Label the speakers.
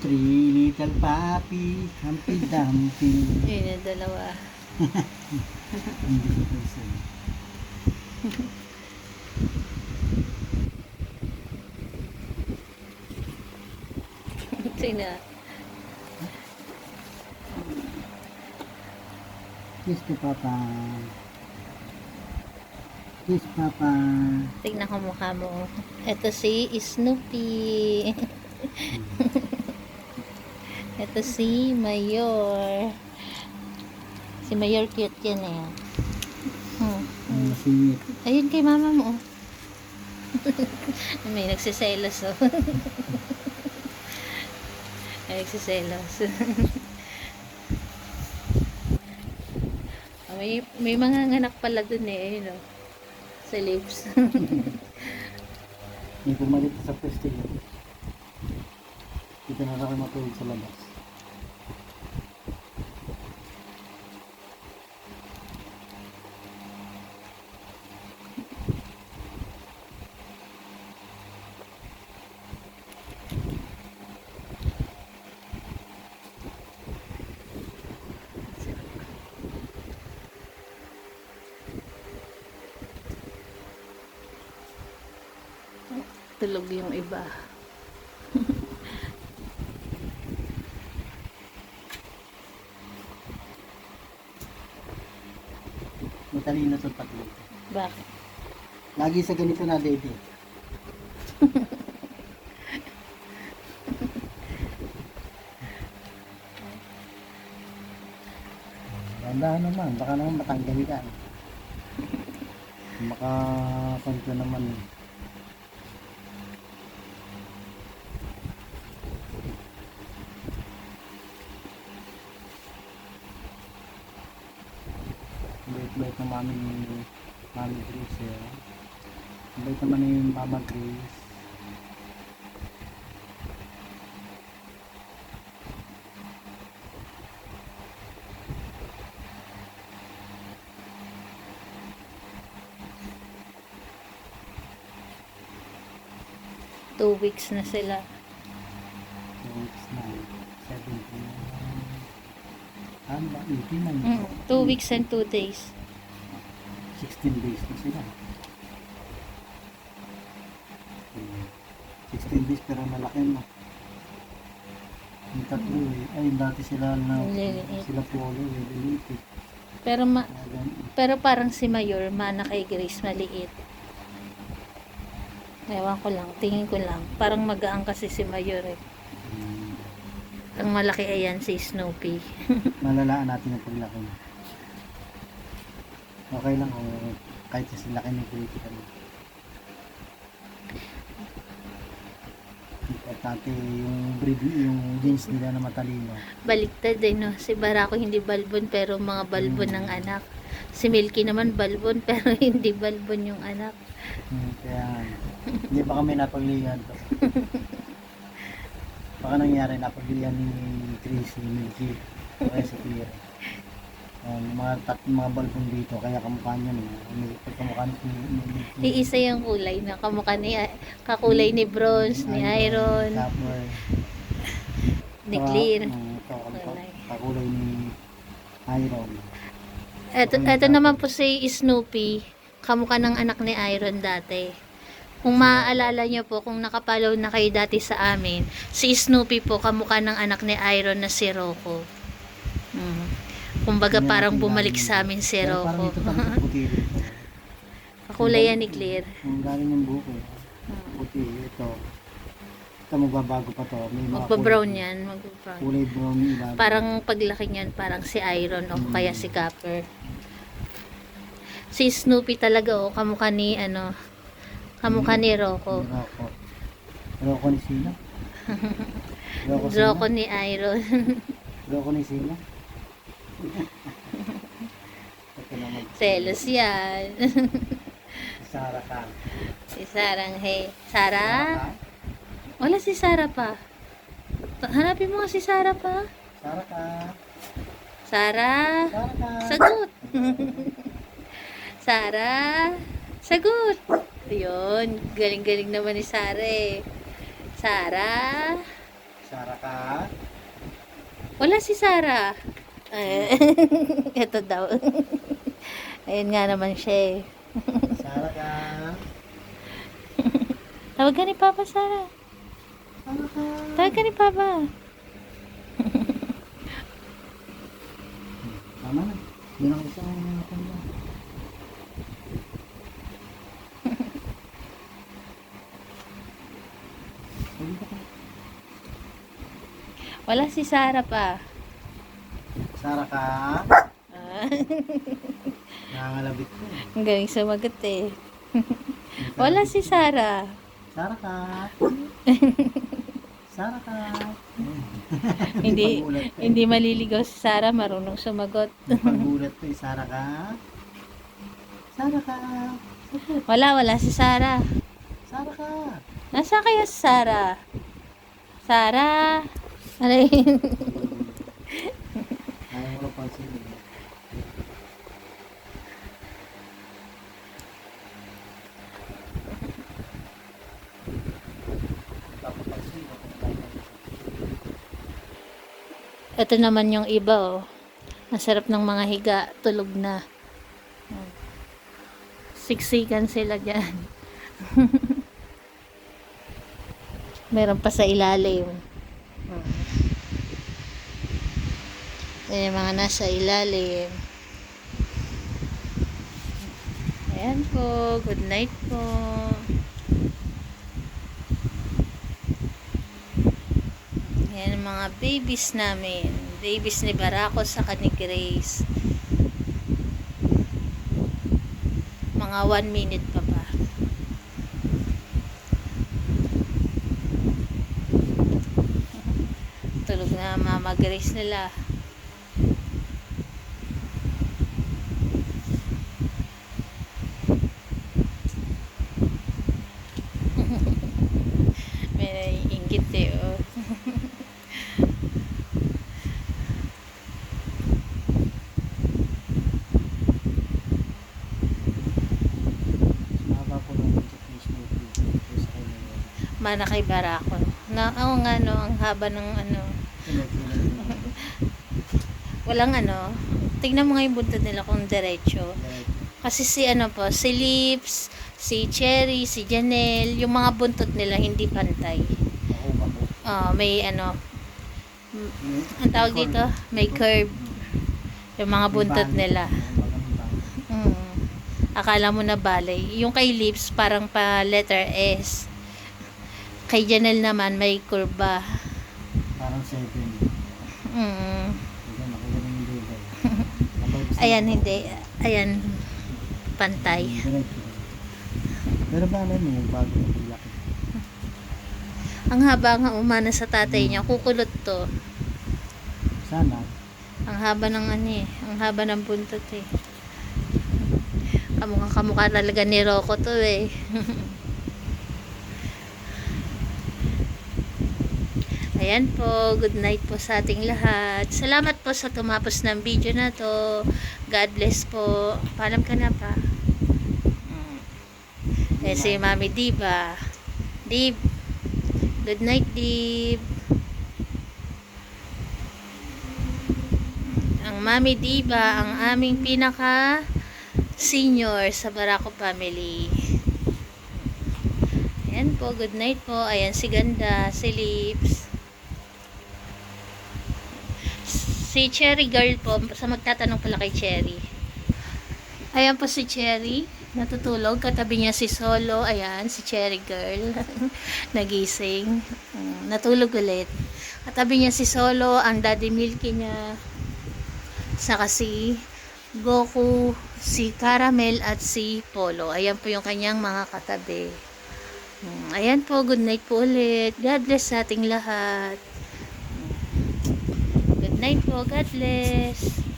Speaker 1: Three little puppy, Humpty Dumpty.
Speaker 2: Yun yung dalawa.
Speaker 1: Hindi ko isa.
Speaker 2: Sina?
Speaker 1: Kiss to Papa. Kiss Papa.
Speaker 2: Tignan ko mukha mo. Ito si Snoopy. Ito si Mayor. Si Mayor cute yan eh.
Speaker 1: Masingit.
Speaker 2: Ayun kay mama mo. May nagsiselos oh. May nagsiselos. may mga nganak pala dun eh. Ayun oh. Sa lips.
Speaker 1: May pumalit sa pwesto yun. Dito na lang matulog sa labas.
Speaker 2: Tulog yung iba.
Speaker 1: Matalino sa tatlo.
Speaker 2: Bakit?
Speaker 1: Lagi sa ganito na dede. Ganda naman, baka naman matanggal ka. Makapanto naman eh. Bait-bait ng Mami Grace eh. Bait naman ni Mama Grace.
Speaker 2: Two weeks na sila.
Speaker 1: 2 weeks na. 17. Ano ba? 18 na.
Speaker 2: 2 weeks and 2 days.
Speaker 1: 16 days na sila. 16 days pero malaki na. Yung tatlo eh. Ay, dati sila na
Speaker 2: Liliit.
Speaker 1: sila polo eh. Liliit eh.
Speaker 2: Pero
Speaker 1: Kaya ganun.
Speaker 2: pero parang si Mayor, mana kay Grace, maliit. Ewan ko lang, tingin ko lang. Parang magaang kasi si Mayor eh. Ang malaki ayan si Snoopy.
Speaker 1: Malalaan natin yung paglaki. Okay lang kung kahit sa laki ng kritika mo. Importante yung breed, yung genes nila na matalino.
Speaker 2: Baliktad eh no. Si Barako hindi balbon pero mga balbon ng anak. Si Milky naman balbon pero hindi balbon yung anak.
Speaker 1: Kaya hindi pa kami napaglihan to. Baka nangyari napaglihan ni Chris, ni Milky, kaya si Pierre. Mga balbon dito, kaya kamukha niya no. Pagkamukha ni Milky.
Speaker 2: Iisa yung kulay na kamukha ni kakulay ni Bronze, ni Iron,
Speaker 1: Copper.
Speaker 2: ni Clear.
Speaker 1: Kakulay ni Iron.
Speaker 2: Eto naman po si Snoopy, kamukha ng anak ni Iron dati. Kung maaalala nyo po, kung nakapalaw na kayo dati sa amin, si Snoopy po kamukha ng anak ni Iron na si Rocco. Kumbaga parang bumalik sa amin si
Speaker 1: Pero parang
Speaker 2: Rocco.
Speaker 1: ito talaga puti dito.
Speaker 2: Kakulay yan ni Claire.
Speaker 1: Kung galing yung buko, puti ito. Ito magbabago pa to. May mga
Speaker 2: Magpa-brown yan. Magpa-brown.
Speaker 1: kulay brown yung ilalim.
Speaker 2: Parang paglaki niyan, parang si Iron o kaya si Copper. Si Snoopy talaga o, kamukha ni kamukha ni Rocco.
Speaker 1: Rocco. Rocco ni sino?
Speaker 2: Rocco ni Iron.
Speaker 1: Rocco ni sino? Ito naman.
Speaker 2: Selos yan.
Speaker 1: Si Sarah Khan.
Speaker 2: Si Sarang hey. Sarah? Wala si Sarah pa. Hanapin mo nga si Sarah pa.
Speaker 1: Sarah Khan.
Speaker 2: Sarah?
Speaker 1: Sarah Khan.
Speaker 2: Sagot. Sarah? Sagot. Ayun. Galing-galing naman ni Sarah eh. Sarah?
Speaker 1: Sara ka?
Speaker 2: Wala si Sarah. Ay, ito daw. Ayun nga naman siya eh.
Speaker 1: Sara ka?
Speaker 2: Tawag ka ni Papa, Sarah.
Speaker 1: Sara ka?
Speaker 2: Tawag ka ni Papa.
Speaker 1: Tama na. Hindi na isa ang mga kanya.
Speaker 2: Wala si Sarah pa.
Speaker 1: Sara ka?
Speaker 2: Ah,
Speaker 1: Nangangalabit ko.
Speaker 2: ang galing sumagot eh. Wala si Sarah.
Speaker 1: Sara ka? Sara ka?
Speaker 2: Hindi
Speaker 1: Pagulat ka.
Speaker 2: hindi maliligaw si Sarah, marunong sumagot.
Speaker 1: Pagulat ko eh. Sara ka? Sara ka?
Speaker 2: Wala si Sarah.
Speaker 1: Sara ka?
Speaker 2: Nasa kaya si Sarah? Sarah? Ano yun?
Speaker 1: Ayaw mo lang pansinin.
Speaker 2: Ito naman yung iba oh. Masarap ng mga higa, tulog na. Siksikan sila dyan. Meron pa sa ilalim. Ayan yung mga nasa ilalim. Ayan po. Good night po. Ayan ang mga babies namin. Babies ni Barako sa ni Grace. Mga 1 minute pa ba. Tulog na Mama Grace nila. May inggit eh oh.
Speaker 1: Mahaba po ng budget ni Snoopy. Ito sa kanya yun.
Speaker 2: Mana kay Barako. Oo nga no, ang haba ng ano. Walang ano. Tingnan mo nga yung buntot nila kung diretso. Kasi si ano po, si Lips, si Cherry, si Janelle, yung mga buntot nila hindi pantay. May ano, ang tawag dito, may curve. Yung mga buntot nila. Akala mo na balay. Yung kay Lips, parang pa letter S. Kay Janelle naman, may kurba.
Speaker 1: Parang 7.
Speaker 2: Ayan, hindi. Ayan, pantay.
Speaker 1: Pero ba alam mo yung bago ng laki?
Speaker 2: Ang haba nga umana sa tatay niya, kukulot to.
Speaker 1: Sana.
Speaker 2: Ang haba ng ano eh, ang haba ng buntot eh. Kamukha talaga ni Rocco to eh. Ayan po, good night po sa ating lahat. Salamat po sa tumapos ng video na to. God bless po. Paalam ka na pa. Si Mami Diba. Dib. Good night, Dib. Ang Mami Diba, ang aming pinaka senior sa Barako family. Ayan po, good night po. Ayan si Ganda, si Lips. Si Cherry girl po, sa magtatanong pala kay Cherry. Ayan po si Cherry, natutulog. Katabi niya si Solo. Ayan, si Cherry girl. Nagising. Natulog ulit. Katabi niya si Solo, ang Daddy Milky niya. Saka si Goku, si Caramel at si Polo. Ayan po yung kanyang mga katabi. Ayan po, good night po ulit. God bless sa ating lahat. Good night po, God bless.